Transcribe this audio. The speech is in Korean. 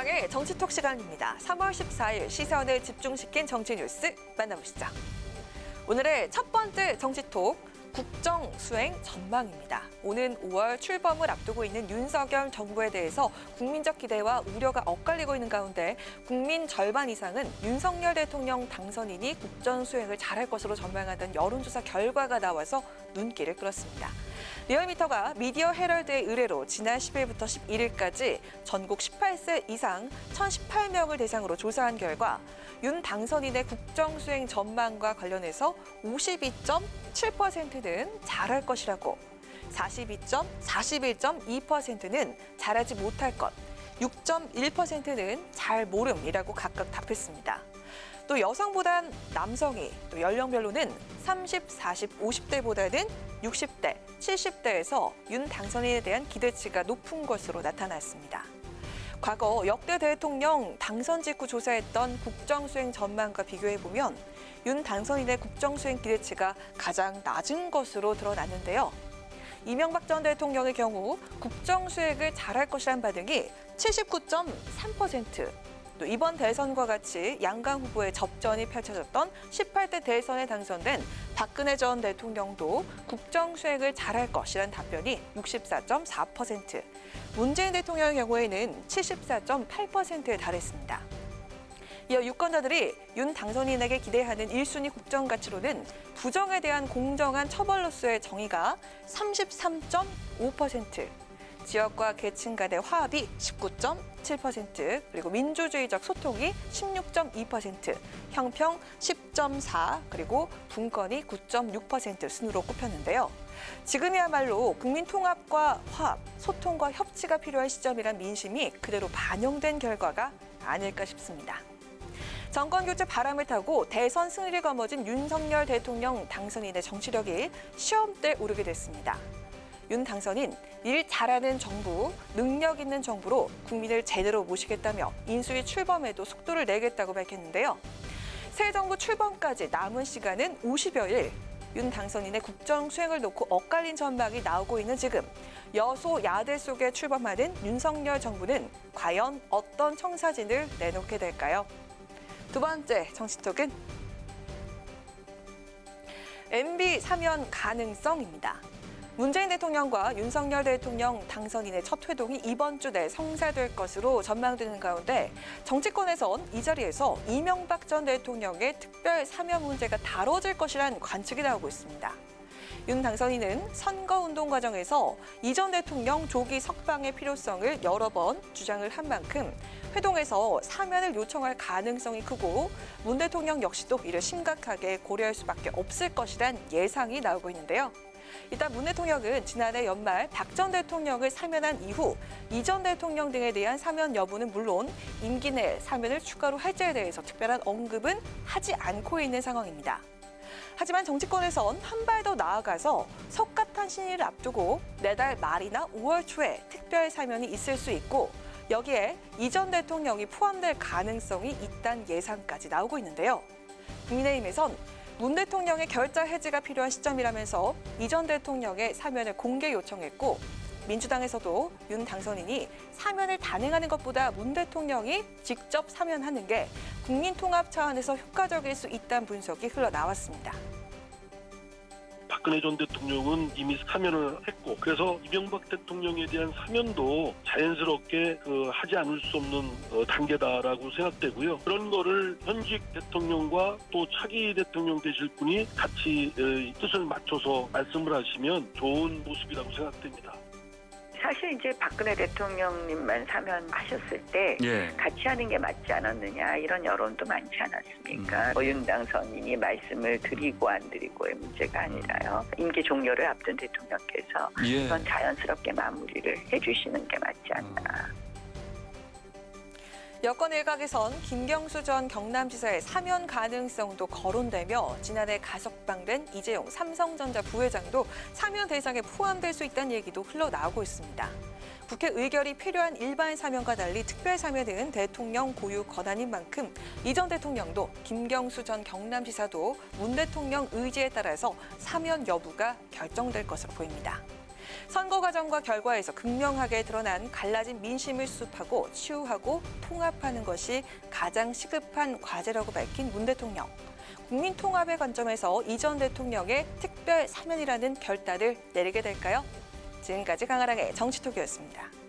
최강의 정치톡 시간입니다. 3월 14일 시선을 집중시킨 정치 뉴스 만나보시죠. 오늘의 첫 번째 정치톡 국정 수행 전망입니다. 오는 5월 출범을 앞두고 있는 윤석열 정부에 대해서 국민적 기대와 우려가 엇갈리고 있는 가운데 국민 절반 이상은 윤석열 대통령 당선인이 국정 수행을 잘할 것으로 전망하던 여론조사 결과가 나와서 눈길을 끌었습니다. 리얼미터가 미디어 헤럴드의 의뢰로 지난 10일부터 11일까지 전국 18세 이상 1,018명을 대상으로 조사한 결과 윤 당선인의 국정 수행 전망과 관련해서 52.7%는 잘할 것이라고, 41.2%는 잘하지 못할 것, 6.1%는 잘 모름이라고 각각 답했습니다. 또 여성보단 남성이, 또 연령별로는 30, 40, 50대보다는 60대, 70대에서 윤 당선인에 대한 기대치가 높은 것으로 나타났습니다. 과거 역대 대통령 당선 직후 조사했던 국정수행 전망과 비교해보면 윤 당선인의 국정수행 기대치가 가장 낮은 것으로 드러났는데요. 이명박 전 대통령의 경우 국정수행을 잘할 것이란 반응이 79.3%, 또 이번 대선과 같이 양강 후보의 접전이 펼쳐졌던 18대 대선에 당선된 박근혜 전 대통령도 국정수행을 잘할 것이란 답변이 64.4%, 문재인 대통령의 경우에는 74.8%에 달했습니다. 이어 유권자들이 윤 당선인에게 기대하는 1순위 국정 가치로는 부정에 대한 공정한 처벌로서의 정의가 33.5%, 지역과 계층 간의 화합이 19.7%, 그리고 민주주의적 소통이 16.2%, 형평 10.4%, 그리고 분권이 9.6% 순으로 꼽혔는데요. 지금이야말로 국민 통합과 화합, 소통과 협치가 필요한 시점이란 민심이 그대로 반영된 결과가 아닐까 싶습니다. 정권 교체 바람을 타고 대선 승리를 거머쥔 윤석열 대통령 당선인의 정치력이 시험대에 오르게 됐습니다. 윤 당선인, 일 잘하는 정부, 능력 있는 정부로 국민을 제대로 모시겠다며 인수위 출범에도 속도를 내겠다고 밝혔는데요. 새 정부 출범까지 남은 시간은 50여일, 윤 당선인의 국정 수행을 놓고 엇갈린 전망이 나오고 있는 지금, 여소야대 속에 출범하는 윤석열 정부는 과연 어떤 청사진을 내놓게 될까요? 두 번째 정치톡은 MB 사면 가능성입니다. 문재인 대통령과 윤석열 대통령 당선인의 첫 회동이 이번 주 내 성사될 것으로 전망되는 가운데 정치권에선 이 자리에서 이명박 전 대통령의 특별 사면 문제가 다뤄질 것이란 관측이 나오고 있습니다. 윤 당선인은 선거운동 과정에서 이 전 대통령 조기 석방의 필요성을 여러 번 주장을 한 만큼 회동에서 사면을 요청할 가능성이 크고 문 대통령 역시도 이를 심각하게 고려할 수밖에 없을 것이란 예상이 나오고 있는데요. 일단 문 대통령은 지난해 연말 박 전 대통령을 사면한 이후 이 전 대통령 등에 대한 사면 여부는 물론 임기 내 사면을 추가로 할지에 대해서 특별한 언급은 하지 않고 있는 상황입니다. 하지만 정치권에선 한 발 더 나아가서 석가탄 신일을 앞두고 내달 말이나 5월 초에 특별 사면이 있을 수 있고 여기에 이 전 대통령이 포함될 가능성이 있다는 예상까지 나오고 있는데요. 국민의힘에선 문 대통령의 결자 해지가 필요한 시점이라면서 이 전 대통령의 사면을 공개 요청했고 민주당에서도 윤 당선인이 사면을 단행하는 것보다 문 대통령이 직접 사면하는 게 국민 통합 차원에서 효과적일 수 있다는 분석이 흘러나왔습니다. 박근혜 전 대통령은 이미 사면을 했고 그래서 이명박 대통령에 대한 사면도 자연스럽게 하지 않을 수 없는 단계다라고 생각되고요. 그런 거를 현직 대통령과 또 차기 대통령 되실 분이 같이 뜻을 맞춰서 말씀을 하시면 좋은 모습이라고 생각됩니다. 사실 이제 박근혜 대통령님만 사면하셨을 때 같이 하는 게 맞지 않았느냐 이런 여론도 많지 않았습니까? 윤 당선인이 말씀을 드리고 안 드리고의 문제가 아니라요. 임기 종료를 앞둔 대통령께서 그건 자연스럽게 마무리를 해주시는 게 맞지 않나. 여권 일각에선 김경수 전 경남지사의 사면 가능성도 거론되며 지난해 가석방된 이재용 삼성전자 부회장도 사면 대상에 포함될 수 있다는 얘기도 흘러나오고 있습니다. 국회 의결이 필요한 일반 사면과 달리 특별 사면은 대통령 고유 권한인 만큼 이 전 대통령도 김경수 전 경남지사도 문 대통령 의지에 따라서 사면 여부가 결정될 것으로 보입니다. 선거 과정과 결과에서 극명하게 드러난 갈라진 민심을 수습하고 치유하고 통합하는 것이 가장 시급한 과제라고 밝힌 문 대통령. 국민 통합의 관점에서 이 전 대통령의 특별 사면이라는 결단을 내리게 될까요? 지금까지 강아랑의 정치톡이었습니다.